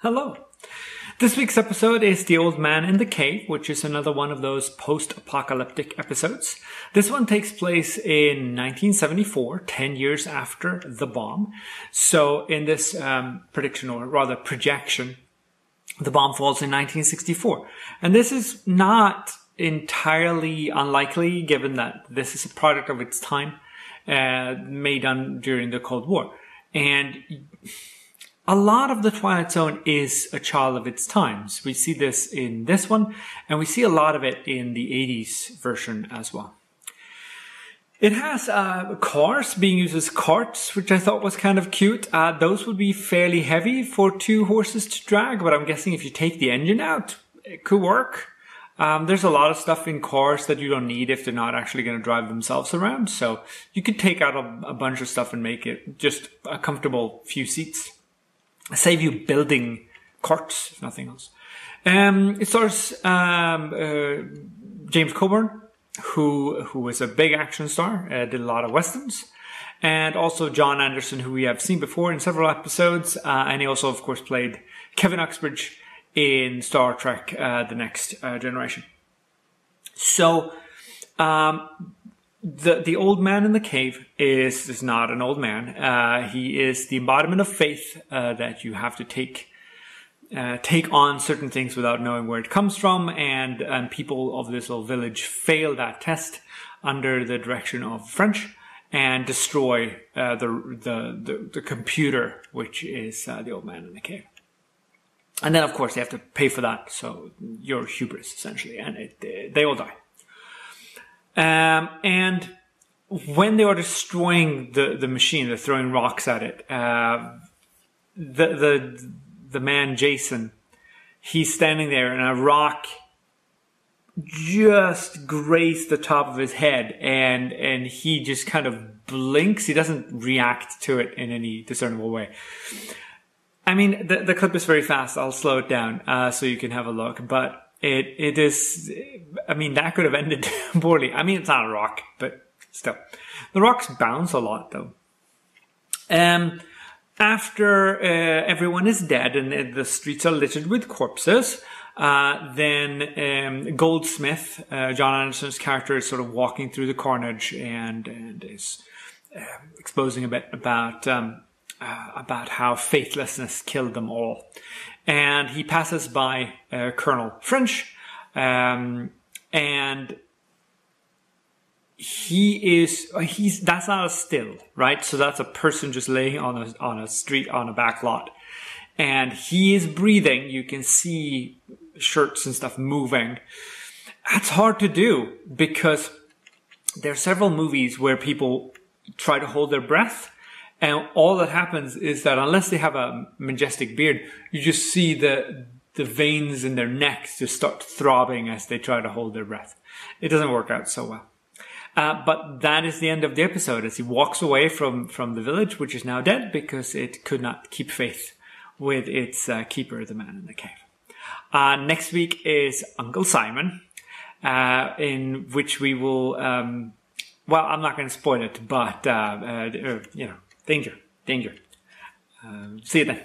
Hello. This week's episode is The Old Man in the Cave, which is another one of those post-apocalyptic episodes. This one takes place in 1974, 10 years after the bomb. So in this prediction, or rather projection, the bomb falls in 1964. And this is not entirely unlikely, given that this is a product of its time, made during the Cold War. And a lot of the Twilight Zone is a child of its times. We see this in this one, and we see a lot of it in the 80s version as well. It has cars being used as carts, which I thought was kind of cute. Those would be fairly heavy for two horses to drag, but I'm guessing if you take the engine out, it could work. There's a lot of stuff in cars that you don't need if they're not actually going to drive themselves around. So you could take out a bunch of stuff and make it just a comfortable few seats. Save you building carts, if nothing else. It stars James Coburn, who was a big action star, did a lot of westerns, and also John Anderson, who we have seen before in several episodes, and he also, of course, played Kevin Uxbridge in Star Trek: The Next Generation. So, The old man in the cave is not an old man. He is the embodiment of faith, that you have to take on certain things without knowing where it comes from. And people of this little village fail that test under the direction of French and destroy the computer, which is the old man in the cave. And then, of course, you have to pay for that. So you're hubris, essentially, and they all die. And when they are destroying the machine, they're throwing rocks at it. The man Jason, he's standing there, and a rock just grazed the top of his head, and he just kind of blinks. He doesn't react to it in any discernible way. I mean, the clip is very fast. I'll slow it down so you can have a look, but. It is, I mean, that could have ended poorly. I mean, it's not a rock, but still. The rocks bounce a lot, though. After everyone is dead and the streets are littered with corpses, then Goldsmith, John Anderson's character, is sort of walking through the carnage and is exposing a bit about how faithlessness killed them all. And he passes by Colonel French, and that's not a still, right? So that's a person just laying on a street, on a back lot. And he is breathing. You can see shirts and stuff moving. That's hard to do because there are several movies where people try to hold their breath. And all that happens is that unless they have a majestic beard, you just see the veins in their necks just start throbbing as they try to hold their breath. It doesn't work out so well. But that is the end of the episode as he walks away from the village, which is now dead because it could not keep faith with its keeper, the man in the cave. Next week is Uncle Simon, in which we will, well, I'm not going to spoil it, but, Danger. See you then.